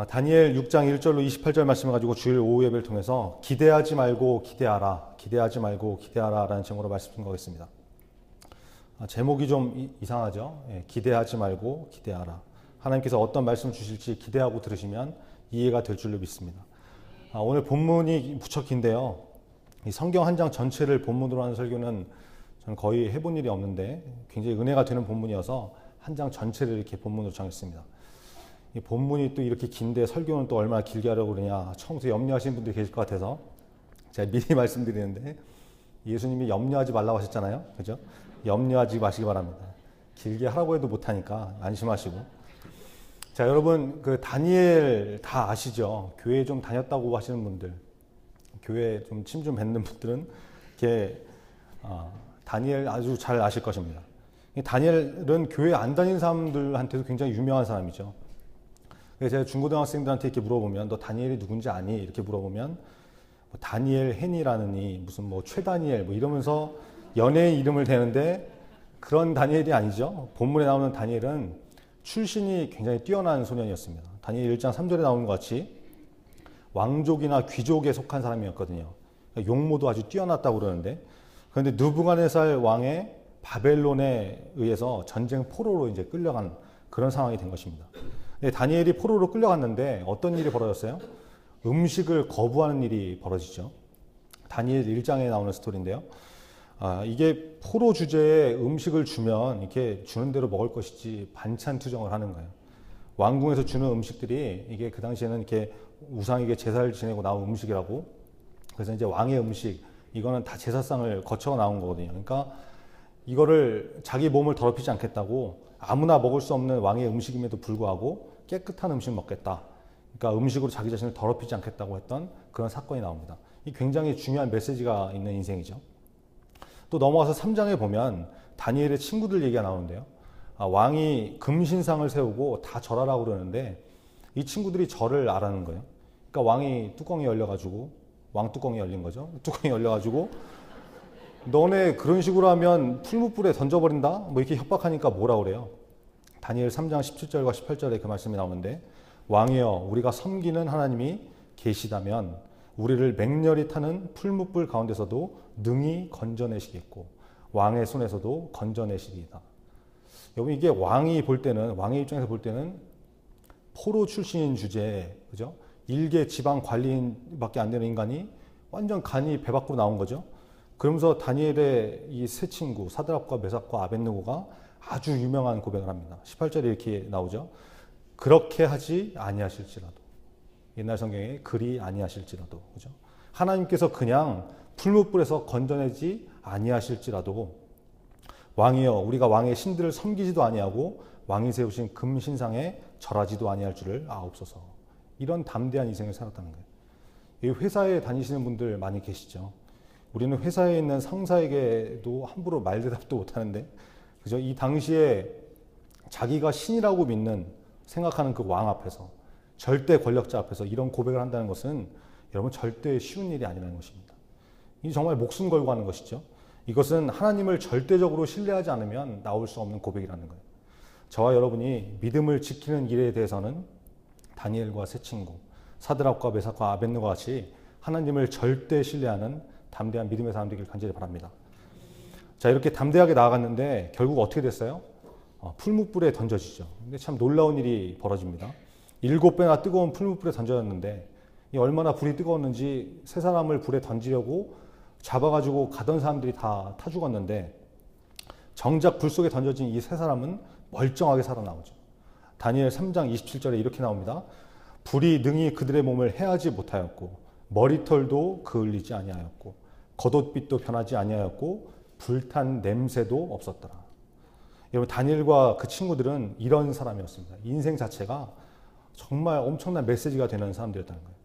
다니엘 6장 1절로 28절 말씀을 가지고 주일 오후 예배를 통해서 기대하지 말고 기대하라, 기대하지 말고 기대하라 라는 제목으로 말씀 증거하겠습니다. 제목이 좀 이상하죠? 기대하지 말고 기대하라. 하나님께서 어떤 말씀 주실지 기대하고 들으시면 이해가 될 줄로 믿습니다. 오늘 본문이 무척 긴데요. 이 성경 한 장 전체를 본문으로 하는 설교는 저는 거의 해본 일이 없는데 굉장히 은혜가 되는 본문이어서 한 장 전체를 이렇게 본문으로 정했습니다. 이 본문이 또 이렇게 긴데 설교는 또 얼마나 길게 하려고 그러냐 처음부터 염려하시는 분들이 계실 것 같아서 제가 미리 말씀드리는데 예수님이 염려하지 말라고 하셨잖아요. 그죠? 염려하지 마시기 바랍니다. 길게 하라고 해도 못하니까 안심하시고. 자, 여러분 그 다니엘 다 아시죠? 교회 좀 다녔다고 하시는 분들, 교회 좀 침 좀 뱉는 분들은 이렇게 다니엘 아주 잘 아실 것입니다. 다니엘은 교회 안 다니는 사람들한테도 굉장히 유명한 사람이죠. 그래서 제가 중고등학생들한테 이렇게 물어보면 너 다니엘이 누군지 아니? 이렇게 물어보면 뭐 다니엘 헨이라느니 무슨 뭐 최다니엘 뭐 이러면서 연예인 이름을 대는데 그런 다니엘이 아니죠. 본문에 나오는 다니엘은 출신이 굉장히 뛰어난 소년이었습니다. 다니엘 1장 3절에 나오는 것 같이 왕족이나 귀족에 속한 사람이었거든요. 용모도 아주 뛰어났다고 그러는데 그런데 느부갓네살 왕의 바벨론에 의해서 전쟁 포로로 이제 끌려간 그런 상황이 된 것입니다. 다니엘이 포로로 끌려갔는데 어떤 일이 벌어졌어요? 음식을 거부하는 일이 벌어지죠. 다니엘 1장에 나오는 스토리인데요. 이게 포로 주제에 음식을 주면 이렇게 주는 대로 먹을 것이지 반찬 투정을 하는 거예요. 왕궁에서 주는 음식들이 이게 그 당시에는 이렇게 우상에게 제사를 지내고 나온 음식이라고. 그래서 이제 왕의 음식 이거는 다 제사상을 거쳐 나온 거거든요. 그러니까 이거를 자기 몸을 더럽히지 않겠다고 아무나 먹을 수 없는 왕의 음식임에도 불구하고 깨끗한 음식 먹겠다. 그러니까 음식으로 자기 자신을 더럽히지 않겠다고 했던 그런 사건이 나옵니다. 이 굉장히 중요한 메시지가 있는 인생이죠. 또 넘어가서 3장에 보면 다니엘의 친구들 얘기가 나오는데요. 왕이 금신상을 세우고 다 절하라고 그러는데 이 친구들이 절을 안 거예요. 그러니까 왕이 뚜껑이 열려가지고 왕 뚜껑이 열린 거죠. 뚜껑이 열려가지고 너네 그런 식으로 하면 풀무불에 던져버린다? 뭐 이렇게 협박하니까 뭐라 그래요? 다니엘 3장 17절과 18절에 그 말씀이 나오는데 왕이여 우리가 섬기는 하나님이 계시다면 우리를 맹렬히 타는 풀무불 가운데서도 능히 건져내시겠고 왕의 손에서도 건져내시리이다. 여러분 이게 왕이 볼 때는 왕의 입장에서 볼 때는 포로 출신인 주제에 그죠? 일개 지방 관리인밖에 안 되는 인간이 완전 간이 배 밖으로 나온 거죠. 그러면서 다니엘의 이 세 친구 사드락과 메삭과 아벳느고가 아주 유명한 고백을 합니다. 18절에 이렇게 나오죠. 그렇게 하지 아니하실지라도. 옛날 성경에 그리 아니하실지라도. 그죠? 하나님께서 그냥 풀무불에서 건져내지 아니하실지라도 왕이여 우리가 왕의 신들을 섬기지도 아니하고 왕이 세우신 금신상에 절하지도 아니할 줄을 아옵소서. 이런 담대한 인생을 살았다는 거예요. 이 회사에 다니시는 분들 많이 계시죠. 우리는 회사에 있는 상사에게도 함부로 말대답도 못하는데 그죠? 이 당시에 자기가 신이라고 믿는 생각하는 그 왕 앞에서 절대 권력자 앞에서 이런 고백을 한다는 것은 여러분 절대 쉬운 일이 아니라는 것입니다. 이 정말 목숨 걸고 하는 것이죠. 이것은 하나님을 절대적으로 신뢰하지 않으면 나올 수 없는 고백이라는 거예요. 저와 여러분이 믿음을 지키는 일에 대해서는 다니엘과 세 친구, 사드락과 메삭과 아벳느고와 같이 하나님을 절대 신뢰하는 담대한 믿음의 사람 되기를 간절히 바랍니다. 자, 이렇게 담대하게 나아갔는데 결국 어떻게 됐어요? 풀무불에 던져지죠. 근데 참 놀라운 일이 벌어집니다. 7배나 뜨거운 풀무불에 던져졌는데 이 얼마나 불이 뜨거웠는지 세 사람을 불에 던지려고 잡아가지고 가던 사람들이 다 타 죽었는데 정작 불 속에 던져진 이 세 사람은 멀쩡하게 살아나오죠. 다니엘 3장 27절에 이렇게 나옵니다. 불이 능히 그들의 몸을 해하지 못하였고 머리털도 그을리지 아니하였고 겉옷빛도 변하지 아니하였고 불탄 냄새도 없었더라. 여러분 다니엘과 그 친구들은 이런 사람이었습니다. 인생 자체가 정말 엄청난 메시지가 되는 사람들이었다는 거예요.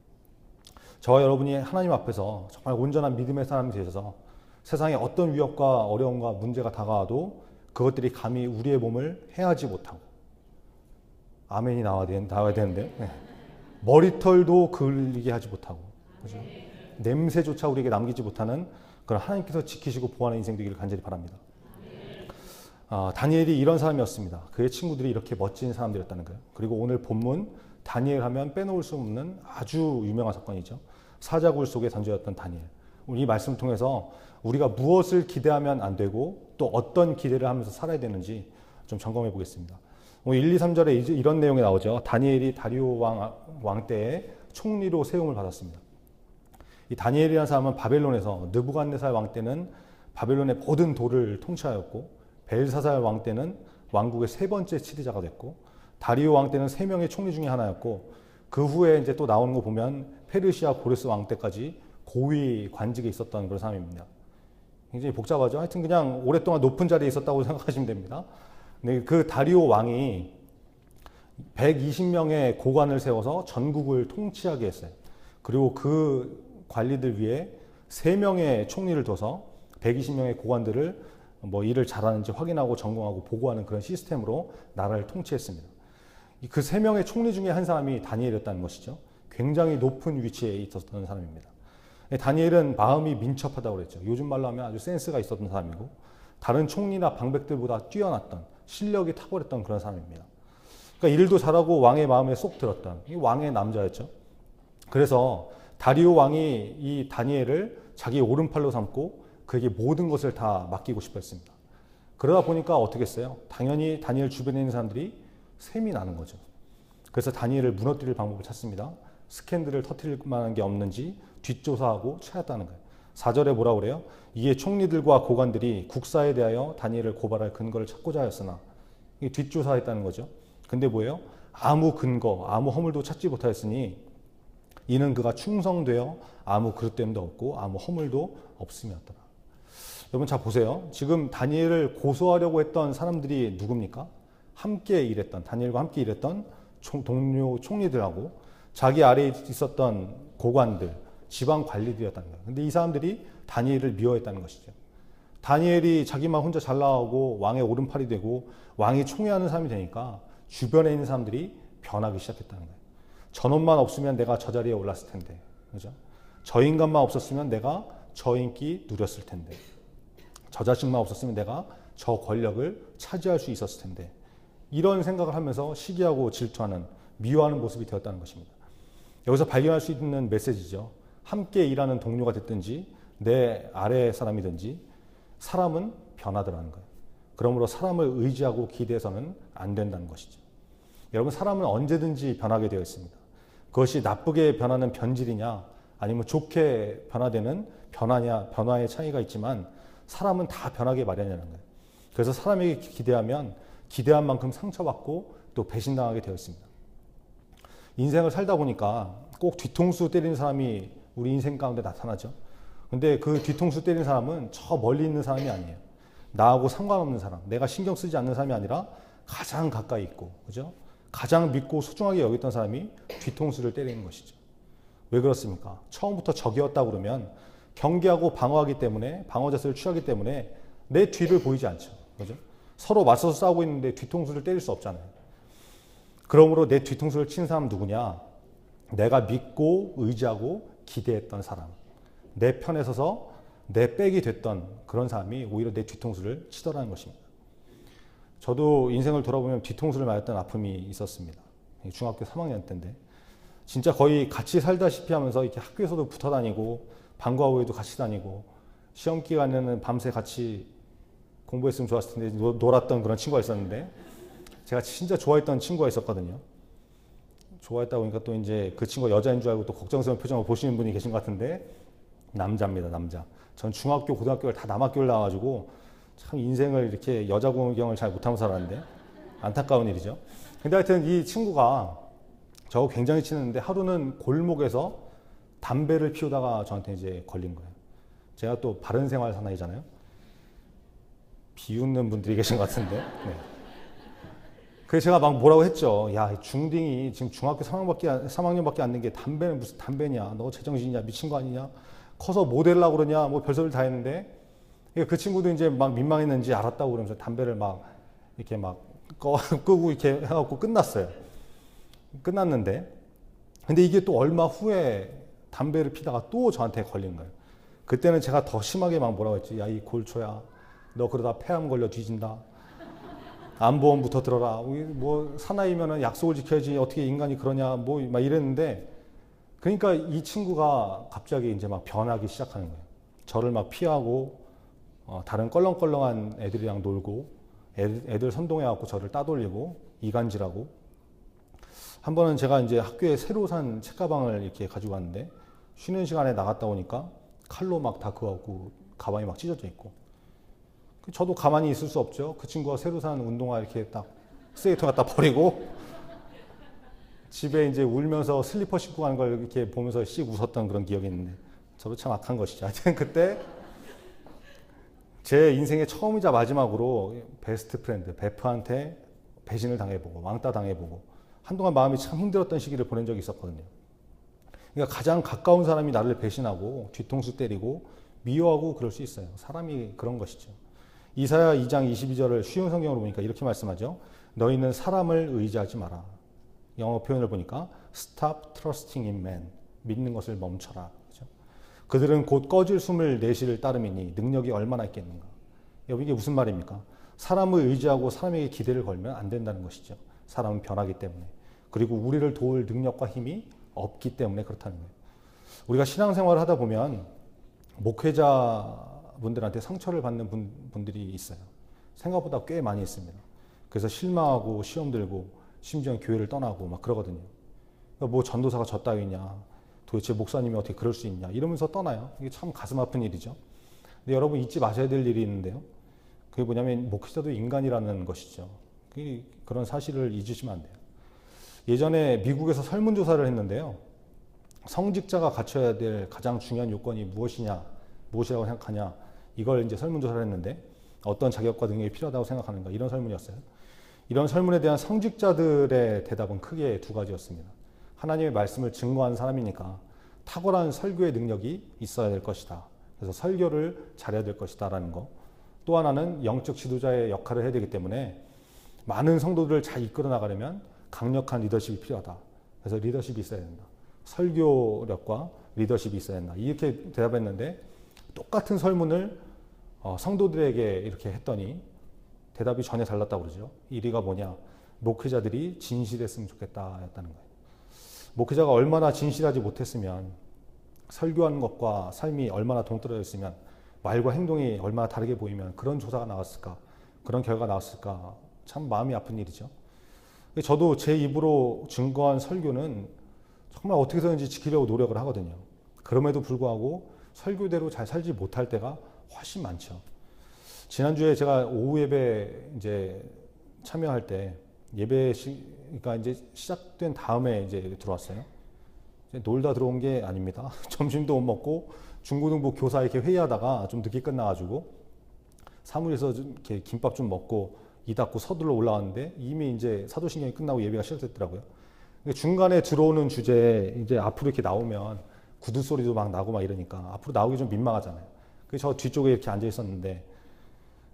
저와 여러분이 하나님 앞에서 정말 온전한 믿음의 사람이 되셔서 세상에 어떤 위협과 어려움과 문제가 다가와도 그것들이 감히 우리의 몸을 해하지 못하고 아멘이 나와야 되는데 머리털도 그을리게 하지 못하고 그죠? 냄새조차 우리에게 남기지 못하는 그런 하나님께서 지키시고 보호하는 인생 되기를 간절히 바랍니다. 다니엘이 이런 사람이었습니다. 그의 친구들이 이렇게 멋진 사람들이었다는 거예요. 그리고 오늘 본문 다니엘 하면 빼놓을 수 없는 아주 유명한 사건이죠. 사자굴 속에 던져졌던 다니엘. 이 말씀을 통해서 우리가 무엇을 기대하면 안 되고 또 어떤 기대를 하면서 살아야 되는지 좀 점검해 보겠습니다. 1, 2, 3절에 이런 내용이 나오죠. 다니엘이 다리오 왕 때에 총리로 세움을 받았습니다. 이 다니엘이라는 사람은 바벨론에서 느부갓네살 왕 때는 바벨론의 모든 도를 통치하였고 벨사살 왕 때는 왕국의 세 번째 지도자가 됐고 다리오 왕 때는 세 명의 총리 중에 하나였고 그 후에 이제 또 나오는 거 보면 페르시아 고레스 왕 때까지 고위 관직에 있었던 그런 사람입니다. 굉장히 복잡하죠. 하여튼 그냥 오랫동안 높은 자리에 있었다고 생각하시면 됩니다. 근데 그 다리오 왕이 120명의 고관을 세워서 전국을 통치하게 했어요. 그리고 그 관리들 위해 3명의 총리를 둬서 120명의 고관들을 뭐 일을 잘하는지 확인하고 점검하고 보고하는 그런 시스템으로 나라를 통치했습니다. 그 3명의 총리 중에 한 사람이 다니엘이었다는 것이죠. 굉장히 높은 위치에 있었던 사람입니다. 다니엘은 마음이 민첩하다고 그랬죠. 요즘 말로 하면 아주 센스가 있었던 사람이고 다른 총리나 방백들보다 뛰어났던 실력이 탁월했던 그런 사람입니다. 그러니까 일도 잘하고 왕의 마음에 쏙 들었던 이 왕의 남자였죠. 그래서 다리오 왕이 이 다니엘을 자기 오른팔로 삼고 그에게 모든 것을 다 맡기고 싶어 했습니다. 그러다 보니까 어떻게 했어요? 당연히 다니엘 주변에 있는 사람들이 셈이 나는 거죠. 그래서 다니엘을 무너뜨릴 방법을 찾습니다. 스캔들을 터뜨릴 만한 게 없는지 뒷조사하고 찾았다는 거예요. 4절에 뭐라 그래요? 이에 총리들과 고관들이 국사에 대하여 다니엘을 고발할 근거를 찾고자 하였으나 이게 뒷조사했다는 거죠. 근데 뭐예요? 아무 근거, 아무 허물도 찾지 못하였으니 이는 그가 충성되어 아무 그릇됨도 없고 아무 허물도 없음이었더라. 여러분 잘 보세요. 지금 다니엘을 고소하려고 했던 사람들이 누굽니까? 함께 일했던, 다니엘과 함께 일했던 동료 총리들하고 자기 아래에 있었던 고관들, 지방 관리들이었다는 거예요. 근데 이 사람들이 다니엘을 미워했다는 것이죠. 다니엘이 자기만 혼자 잘 나가고 왕의 오른팔이 되고 왕이 총애하는 사람이 되니까 주변에 있는 사람들이 변하기 시작했다는 거예요. 저놈만 없으면 내가 저 자리에 올랐을 텐데, 그죠? 저 인간만 없었으면 내가 저 인기 누렸을 텐데, 저 자식만 없었으면 내가 저 권력을 차지할 수 있었을 텐데, 이런 생각을 하면서 시기하고 질투하는, 미워하는 모습이 되었다는 것입니다. 여기서 발견할 수 있는 메시지죠. 함께 일하는 동료가 됐든지 내 아래 사람이든지 사람은 변하더라는 거예요. 그러므로 사람을 의지하고 기대해서는 안 된다는 것이죠. 여러분, 사람은 언제든지 변하게 되어 있습니다. 그것이 나쁘게 변하는 변질이냐 아니면 좋게 변화되는 변화의 차이가 있지만 사람은 다 변하게 마련이라는 거예요. 그래서 사람에게 기대하면 기대한 만큼 상처받고 또 배신당하게 되어 있습니다. 인생을 살다 보니까 꼭 뒤통수 때리는 사람이 우리 인생 가운데 나타나죠. 근데 그 뒤통수 때리는 사람은 저 멀리 있는 사람이 아니에요. 나하고 상관없는 사람, 내가 신경 쓰지 않는 사람이 아니라 가장 가까이 있고, 그죠? 가장 믿고 소중하게 여겼던 사람이 뒤통수를 때리는 것이죠. 왜 그렇습니까? 처음부터 적이었다고 그러면 경계하고 방어하기 때문에, 방어 자세를 취하기 때문에 내 뒤를 보이지 않죠. 그죠? 서로 맞서서 싸우고 있는데 뒤통수를 때릴 수 없잖아요. 그러므로 내 뒤통수를 친 사람 누구냐? 내가 믿고 의지하고 기대했던 사람. 내 편에 서서 내 백이 됐던 그런 사람이 오히려 내 뒤통수를 치더라는 것입니다. 저도 인생을 돌아보면 뒤통수를 맞았던 아픔이 있었습니다. 중학교 3학년 때인데 진짜 거의 같이 살다시피 하면서 이렇게 학교에서도 붙어 다니고 방과 후에도 같이 다니고 시험 기간에는 밤새 같이 공부했으면 좋았을 텐데 놀았던 그런 친구가 있었는데 제가 진짜 좋아했던 친구가 있었거든요. 좋아했다 보니까 또 이제 그 친구가 여자인 줄 알고 또 걱정스러운 표정을 보시는 분이 계신 것 같은데 남자입니다, 남자. 전 중학교, 고등학교를 다 남학교를 나와가지고 참 인생을 이렇게 여자 구경을 잘 못하면서 살았는데 안타까운 일이죠. 근데 하여튼 이 친구가 저하고 굉장히 친했는데 하루는 골목에서 담배를 피우다가 저한테 이제 걸린 거예요. 제가 또 바른 생활 사나이잖아요. 비웃는 분들이 계신 것 같은데. 네. 그래서 제가 막 뭐라고 했죠. 야, 중딩이 지금 중학교 3학년밖에 안 된 게 담배는 무슨 담배냐? 너 제정신이냐? 미친 거 아니냐? 커서 뭐 되려고 그러냐? 뭐 별소리를 다 했는데 그 친구도 이제 막 민망했는지 알았다고 그러면서 담배를 막 이렇게 막 끄고 이렇게 해갖고 끝났어요. 끝났는데 근데 이게 또 얼마 후에 담배를 피다가 또 저한테 걸린 거예요. 그때는 제가 더 심하게 막 뭐라고 했지. 야, 이 골초야. 너 그러다 폐암 걸려 뒤진다. 안보험부터 들어라. 뭐 사나이면은 약속을 지켜야지 어떻게 인간이 그러냐 뭐 막 이랬는데 그러니까 이 친구가 갑자기 이제 막 변하기 시작하는 거예요. 저를 막 피하고 다른 껄렁껄렁한 애들이랑 놀고 애들 선동해갖고 저를 따돌리고 이간질하고 한 번은 제가 이제 학교에 새로 산 책가방을 이렇게 가지고 왔는데 쉬는 시간에 나갔다 오니까 칼로 막 다 그어갖고 가방이 막 찢어져 있고 저도 가만히 있을 수 없죠. 그 친구가 새로 산 운동화 이렇게 딱 쓰레기통 갖다 버리고 집에 이제 울면서 슬리퍼 신고 가는 걸 이렇게 보면서 씩 웃었던 그런 기억이 있는데 저도 참 악한 것이죠. 하여튼 그때 제 인생의 처음이자 마지막으로 베스트 프렌드 베프한테 배신을 당해보고 왕따 당해보고 한동안 마음이 참 힘들었던 시기를 보낸 적이 있었거든요. 그러니까 가장 가까운 사람이 나를 배신하고 뒤통수 때리고 미워하고 그럴 수 있어요. 사람이 그런 것이죠. 이사야 2장 22절을 쉬운 성경으로 보니까 이렇게 말씀하죠. 너희는 사람을 의지하지 마라. 영어 표현을 보니까 Stop trusting in man. 믿는 것을 멈춰라. 그렇죠? 그들은 곧 꺼질 숨을 내쉬를 따름이니 능력이 얼마나 있겠는가. 이게 무슨 말입니까? 사람을 의지하고 사람에게 기대를 걸면 안 된다는 것이죠. 사람은 변하기 때문에. 그리고 우리를 도울 능력과 힘이 없기 때문에 그렇다는 거예요. 우리가 신앙생활을 하다 보면 목회자분들한테 상처를 받는 분들이 있어요. 생각보다 꽤 많이 있습니다. 그래서 실망하고 시험 들고 심지어 교회를 떠나고 막 그러거든요. 뭐 전도사가 저 따위냐, 도대체 목사님이 어떻게 그럴 수 있냐 이러면서 떠나요. 이게 참 가슴 아픈 일이죠. 근데 여러분 잊지 마셔야 될 일이 있는데요. 그게 뭐냐면 목회자도 인간이라는 것이죠. 그런 사실을 잊으시면 안 돼요. 예전에 미국에서 설문조사를 했는데요. 성직자가 갖춰야 될 가장 중요한 요건이 무엇이라고 생각하냐. 이걸 이제 설문조사를 했는데 어떤 자격과 능력이 필요하다고 생각하는가. 이런 설문이었어요. 이런 설문에 대한 성직자들의 대답은 크게 두 가지였습니다. 하나님의 말씀을 증거하는 사람이니까 탁월한 설교의 능력이 있어야 될 것이다. 그래서 설교를 잘해야 될 것이다 라는 거. 또 하나는 영적 지도자의 역할을 해야 되기 때문에 많은 성도들을 잘 이끌어 나가려면 강력한 리더십이 필요하다. 그래서 리더십이 있어야 된다. 설교력과 리더십이 있어야 된다. 이렇게 대답했는데 똑같은 설문을 성도들에게 이렇게 했더니 대답이 전혀 달랐다고 그러죠. 1위가 뭐냐? 목회자들이 진실했으면 좋겠다 였다는 거예요. 목회자가 얼마나 진실하지 못했으면 설교하는 것과 삶이 얼마나 동떨어져 있으면 말과 행동이 얼마나 다르게 보이면 그런 조사가 나왔을까? 그런 결과가 나왔을까? 참 마음이 아픈 일이죠. 저도 제 입으로 증거한 설교는 정말 어떻게 해서든지 지키려고 노력을 하거든요. 그럼에도 불구하고 설교대로 잘 살지 못할 때가 훨씬 많죠. 지난주에 제가 오후 예배 이제 참여할 때 예배가 이제 시작된 다음에 이제 들어왔어요. 이제 놀다 들어온 게 아닙니다. 점심도 못 먹고 중고등부 교사 이렇게 회의하다가 좀 늦게 끝나가지고 사무실에서 이렇게 김밥 좀 먹고 이 닫고 서둘러 올라왔는데 이미 이제 사도신경이 끝나고 예배가 시작됐더라고요. 중간에 들어오는 주제에 이제 앞으로 이렇게 나오면 구두 소리도 막 나고 막 이러니까 앞으로 나오기 좀 민망하잖아요. 그래서 저 뒤쪽에 이렇게 앉아 있었는데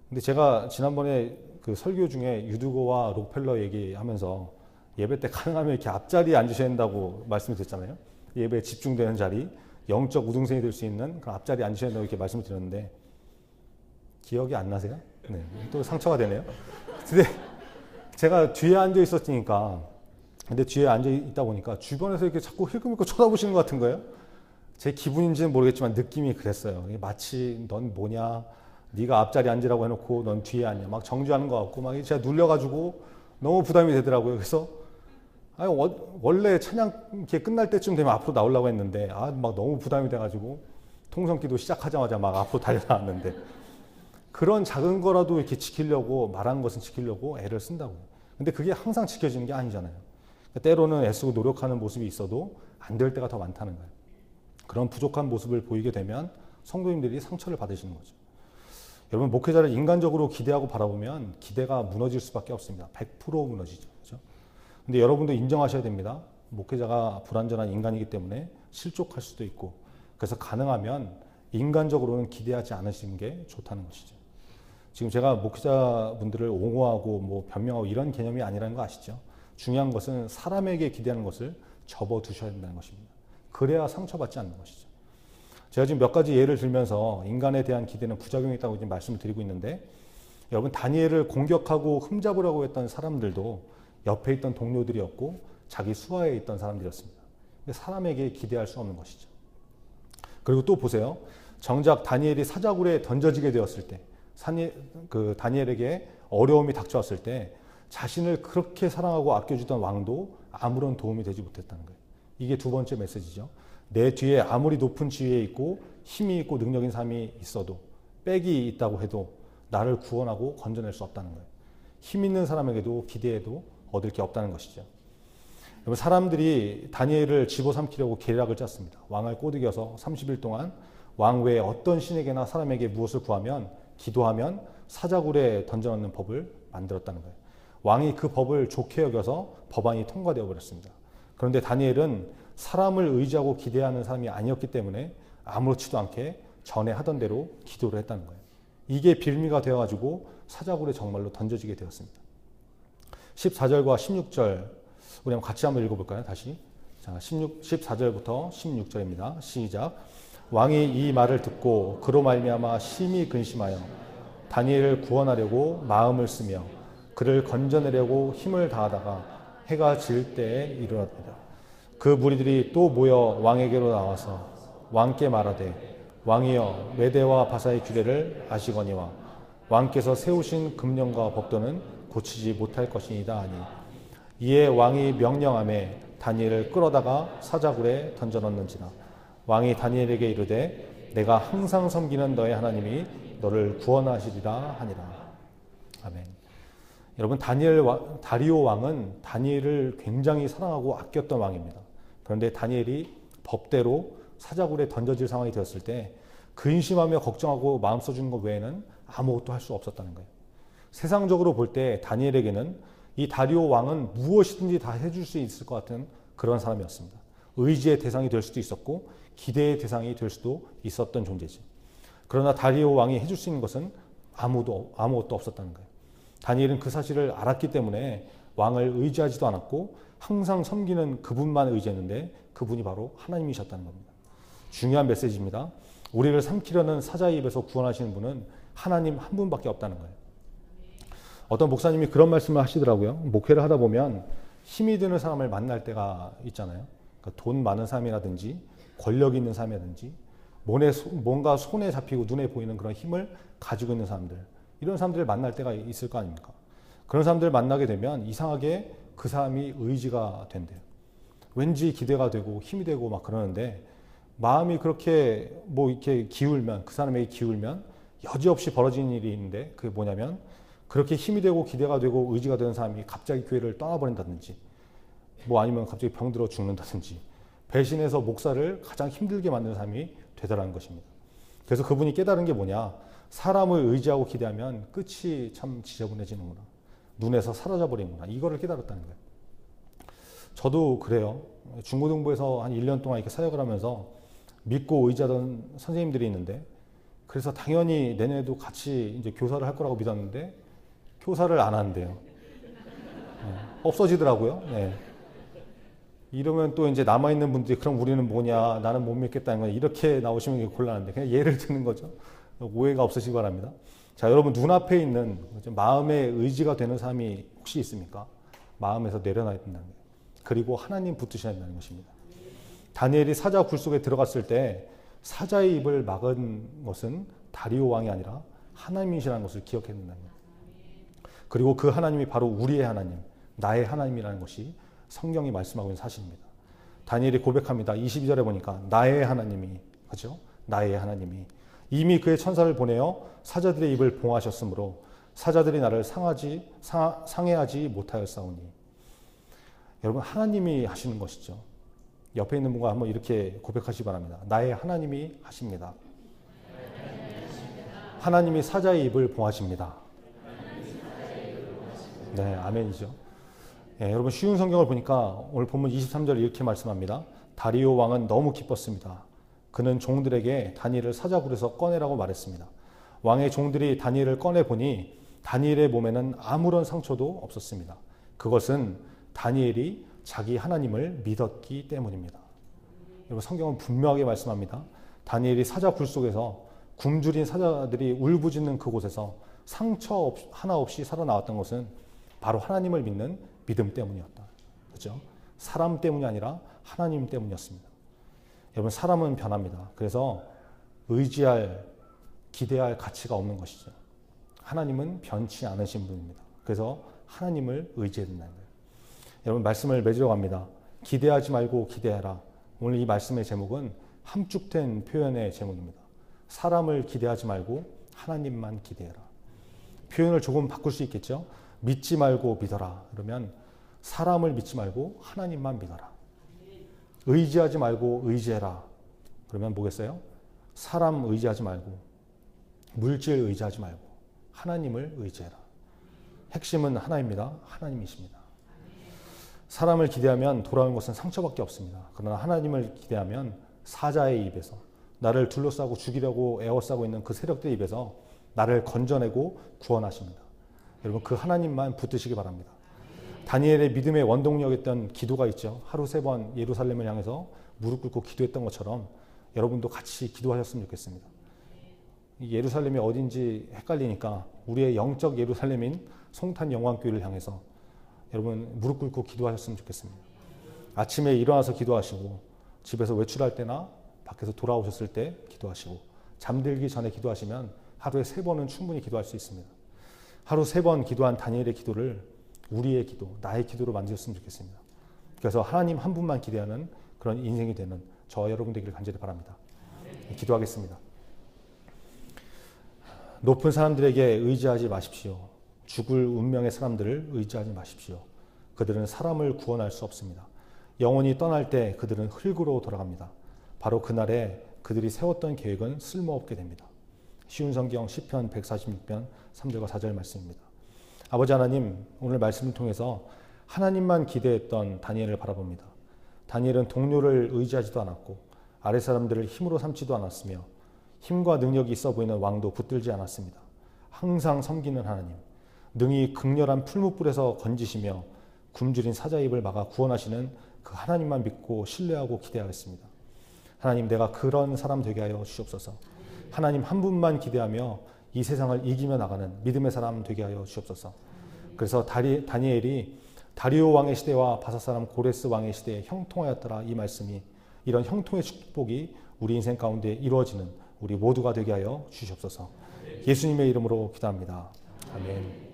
근데 제가 지난번에 그 설교 중에 유두고와 록펠러 얘기하면서 예배 때 가능하면 이렇게 앞자리에 앉으셔야 된다고 말씀을 드렸잖아요. 예배에 집중되는 자리, 영적 우등생이 될 수 있는 그런 앞자리에 앉으셔야 된다고 이렇게 말씀을 드렸는데 기억이 안 나세요? 네, 또 상처가 되네요. 근데 제가 뒤에 앉아 있었으니까 근데 뒤에 앉아 있다 보니까 주변에서 이렇게 자꾸 힐끔힐끔 쳐다보시는 것 같은 거예요. 제 기분인지는 모르겠지만 느낌이 그랬어요. 마치 넌 뭐냐, 네가 앞자리 앉으라고 해놓고 넌 뒤에 앉냐, 막 정죄하는 것 같고 막 제가 눌려가지고 너무 부담이 되더라고요. 그래서 원래 찬양 이렇게 끝날 때쯤 되면 앞으로 나오려고 했는데 막 너무 부담이 돼가지고 통성기도 시작하자마자 막 앞으로 달려나왔는데 그런 작은 거라도 이렇게 지키려고 말한 것은 지키려고 애를 쓴다고요. 근데 그게 항상 지켜지는 게 아니잖아요. 때로는 애쓰고 노력하는 모습이 있어도 안 될 때가 더 많다는 거예요. 그런 부족한 모습을 보이게 되면 성도님들이 상처를 받으시는 거죠. 여러분 목회자를 인간적으로 기대하고 바라보면 기대가 무너질 수밖에 없습니다. 100% 무너지죠. 그렇죠? 근데 여러분도 인정하셔야 됩니다. 목회자가 불완전한 인간이기 때문에 실족할 수도 있고 그래서 가능하면 인간적으로는 기대하지 않으시는 게 좋다는 것이죠. 지금 제가 목회자분들을 옹호하고 뭐 변명하고 이런 개념이 아니라는 거 아시죠? 중요한 것은 사람에게 기대하는 것을 접어두셔야 된다는 것입니다. 그래야 상처받지 않는 것이죠. 제가 지금 몇 가지 예를 들면서 인간에 대한 기대는 부작용이 있다고 지금 말씀을 드리고 있는데 여러분 다니엘을 공격하고 흠잡으려고 했던 사람들도 옆에 있던 동료들이었고 자기 수하에 있던 사람들이었습니다. 사람에게 기대할 수 없는 것이죠. 그리고 또 보세요. 정작 다니엘이 사자굴에 던져지게 되었을 때, 다니엘에게 어려움이 닥쳐왔을 때 자신을 그렇게 사랑하고 아껴주던 왕도 아무런 도움이 되지 못했다는 거예요. 이게 두 번째 메시지죠. 내 뒤에 아무리 높은 지위에 있고 힘이 있고 능력인 사람이 있어도, 빽이 있다고 해도 나를 구원하고 건져낼 수 없다는 거예요. 힘 있는 사람에게도 기대해도 얻을 게 없다는 것이죠. 여러분, 사람들이 다니엘을 집어삼키려고 계략을 짰습니다. 왕을 꼬드겨서 30일 동안 왕 외에 어떤 신에게나 사람에게 무엇을 구하면, 기도하면 사자굴에 던져넣는 법을 만들었다는 거예요. 왕이 그 법을 좋게 여겨서 법안이 통과되어 버렸습니다. 그런데 다니엘은 사람을 의지하고 기대하는 사람이 아니었기 때문에 아무렇지도 않게 전에 하던 대로 기도를 했다는 거예요. 이게 빌미가 되어가지고 사자굴에 정말로 던져지게 되었습니다. 14절과 16절 우리 한번 같이 한번 읽어볼까요? 다시. 자, 14절부터 16절입니다. 시작. 왕이 이 말을 듣고 그로 말미암아 심히 근심하여 다니엘을 구원하려고 마음을 쓰며 그를 건져내려고 힘을 다하다가 해가 질 때에 이르렀더라. 그 무리들이 또 모여 왕에게로 나와서 왕께 말하되 왕이여 메대와 바사의 규례를 아시거니와 왕께서 세우신 금령과 법도는 고치지 못할 것이니이다 하니 이에 왕이 명령하매 다니엘을 끌어다가 사자굴에 던져넣는지라. 왕이 다니엘에게 이르되 내가 항상 섬기는 너의 하나님이 너를 구원하시리라 하니라. 아멘. 여러분, 다리오 왕은 다니엘을 굉장히 사랑하고 아꼈던 왕입니다. 그런데 다니엘이 법대로 사자굴에 던져질 상황이 되었을 때 근심하며 걱정하고 마음 써주는 것 외에는 아무것도 할 수 없었다는 거예요. 세상적으로 볼 때 다니엘에게는 이 다리오 왕은 무엇이든지 다 해줄 수 있을 것 같은 그런 사람이었습니다. 의지의 대상이 될 수도 있었고 기대의 대상이 될 수도 있었던 존재지. 그러나 다리오 왕이 해줄 수 있는 것은 아무것도 없었다는 거예요. 다니엘은 그 사실을 알았기 때문에 왕을 의지하지도 않았고 항상 섬기는 그분만 의지했는데 그분이 바로 하나님이셨다는 겁니다. 중요한 메시지입니다. 우리를 삼키려는 사자의 입에서 구원하시는 분은 하나님 한 분밖에 없다는 거예요. 어떤 목사님이 그런 말씀을 하시더라고요. 목회를 하다 보면 힘이 드는 사람을 만날 때가 있잖아요. 그러니까 돈 많은 사람이라든지 권력 있는 사람이라든지 뭔가 손에 잡히고 눈에 보이는 그런 힘을 가지고 있는 사람들, 이런 사람들을 만날 때가 있을 거 아닙니까? 그런 사람들을 만나게 되면 이상하게 그 사람이 의지가 된대요. 왠지 기대가 되고 힘이 되고 막 그러는데 마음이 그렇게 이렇게 기울면, 그 사람에게 기울면 여지없이 벌어지는 일이 있는데 그게 뭐냐면 그렇게 힘이 되고 기대가 되고 의지가 되는 사람이 갑자기 교회를 떠나버린다든지 아니면 갑자기 병들어 죽는다든지 배신해서 목사를 가장 힘들게 만드는 사람이 되더라는 것입니다. 그래서 그분이 깨달은 게 뭐냐, 사람을 의지하고 기대하면 끝이 참 지저분해지는구나, 눈에서 사라져버리는구나, 이거를 깨달았다는 거예요. 저도 그래요. 중고등부에서 한 1년 동안 이렇게 사역을 하면서 믿고 의지하던 선생님들이 있는데, 그래서 당연히 내년에도 같이 이제 교사를 할 거라고 믿었는데 교사를 안 한대요. 없어지더라고요. 네. 이러면 또 이제 남아있는 분들이 그럼 우리는 뭐냐, 나는 못 믿겠다는 건 이렇게 나오시면 곤란한데 그냥 예를 드는 거죠. 오해가 없으시기 바랍니다. 자, 여러분 눈앞에 있는 마음의 의지가 되는 사람이 혹시 있습니까? 마음에서 내려놔야 된다는 거예요. 그리고 하나님 붙드셔야 된다는 것입니다. 다니엘이 사자 굴 속에 들어갔을 때 사자의 입을 막은 것은 다리오 왕이 아니라 하나님이시라는 것을 기억해야 된다는 거예요. 그리고 그 하나님이 바로 우리의 하나님, 나의 하나님이라는 것이 성경이 말씀하고 있는 사실입니다. 다니엘이 고백합니다. 22절에 보니까 나의 하나님이, 그죠? 나의 하나님이 이미 그의 천사를 보내어 사자들의 입을 봉하셨으므로 사자들이 나를 상해하지 못하였사오니. 여러분, 하나님이 하시는 것이죠. 옆에 있는 분과 한번 이렇게 고백하시기 바랍니다. 나의 하나님이 하십니다. 하나님이 사자의 입을 봉하십니다. 네, 아멘이죠. 네, 여러분 쉬운 성경을 보니까 오늘 본문 23절에 이렇게 말씀합니다. 다리오 왕은 너무 기뻤습니다. 그는 종들에게 다니엘을 사자굴에서 꺼내라고 말했습니다. 왕의 종들이 다니엘을 꺼내보니 다니엘의 몸에는 아무런 상처도 없었습니다. 그것은 다니엘이 자기 하나님을 믿었기 때문입니다. 여러분 성경은 분명하게 말씀합니다. 다니엘이 사자굴 속에서 굶주린 사자들이 울부짖는 그곳에서 상처 하나 없이 살아나왔던 것은 바로 하나님을 믿는 믿음 때문이었다. 그렇죠? 사람 때문이 아니라 하나님 때문이었습니다. 여러분, 사람은 변합니다. 그래서 의지할, 기대할 가치가 없는 것이죠. 하나님은 변치 않으신 분입니다. 그래서 하나님을 의지해야 된다는 거예요. 여러분, 말씀을 맺으러 갑니다. 기대하지 말고 기대하라. 오늘 이 말씀의 제목은 함축된 표현의 제목입니다. 사람을 기대하지 말고 하나님만 기대해라. 표현을 조금 바꿀 수 있겠죠. 믿지 말고 믿어라. 그러면 사람을 믿지 말고 하나님만 믿어라. 의지하지 말고 의지해라. 그러면 뭐겠어요? 사람 의지하지 말고, 물질 의지하지 말고 하나님을 의지해라. 핵심은 하나입니다. 하나님이십니다. 사람을 기대하면 돌아오는 것은 상처밖에 없습니다. 그러나 하나님을 기대하면 사자의 입에서, 나를 둘러싸고 죽이려고 애워싸고 있는 그 세력들의 입에서 나를 건져내고 구원하십니다. 여러분, 그 하나님만 붙드시기 바랍니다. 다니엘의 믿음의 원동력이었던 기도가 있죠. 하루 3번 예루살렘을 향해서 무릎 꿇고 기도했던 것처럼 여러분도 같이 기도하셨으면 좋겠습니다. 예루살렘이 어딘지 헷갈리니까 우리의 영적 예루살렘인 송탄 영광교회를 향해서 여러분 무릎 꿇고 기도하셨으면 좋겠습니다. 아침에 일어나서 기도하시고, 집에서 외출할 때나 밖에서 돌아오셨을 때 기도하시고, 잠들기 전에 기도하시면 하루에 3번은 충분히 기도할 수 있습니다. 하루 3번 기도한 다니엘의 기도를 우리의 기도, 나의 기도로 만드셨으면 좋겠습니다. 그래서 하나님 한 분만 기대하는 그런 인생이 되는 저와 여러분 되기를 간절히 바랍니다. 기도하겠습니다. 높은 사람들에게 의지하지 마십시오. 죽을 운명의 사람들을 의지하지 마십시오. 그들은 사람을 구원할 수 없습니다. 영혼이 떠날 때 그들은 흙으로 돌아갑니다. 바로 그날에 그들이 세웠던 계획은 쓸모없게 됩니다. 쉬운 성경 시편 146편 3절과 4절 말씀입니다. 아버지 하나님, 오늘 말씀을 통해서 하나님만 기대했던 다니엘을 바라봅니다. 다니엘은 동료를 의지하지도 않았고 아랫 사람들을 힘으로 삼지도 않았으며 힘과 능력이 있어 보이는 왕도 붙들지 않았습니다. 항상 섬기는 하나님, 능히 극렬한 풀무불에서 건지시며 굶주린 사자 입을 막아 구원하시는 그 하나님만 믿고 신뢰하고 기대하겠습니다. 하나님, 내가 그런 사람 되게 하여 주시옵소서. 하나님 한 분만 기대하며 이 세상을 이기며 나가는 믿음의 사람 되게 하여 주옵소서. 그래서 다니엘이 다리오 왕의 시대와 바사 사람 고레스 왕의 시대에 형통하였더라, 이 말씀이, 이런 형통의 축복이 우리 인생 가운데 이루어지는 우리 모두가 되게 하여 주시옵소서. 예수님의 이름으로 기도합니다. 아멘.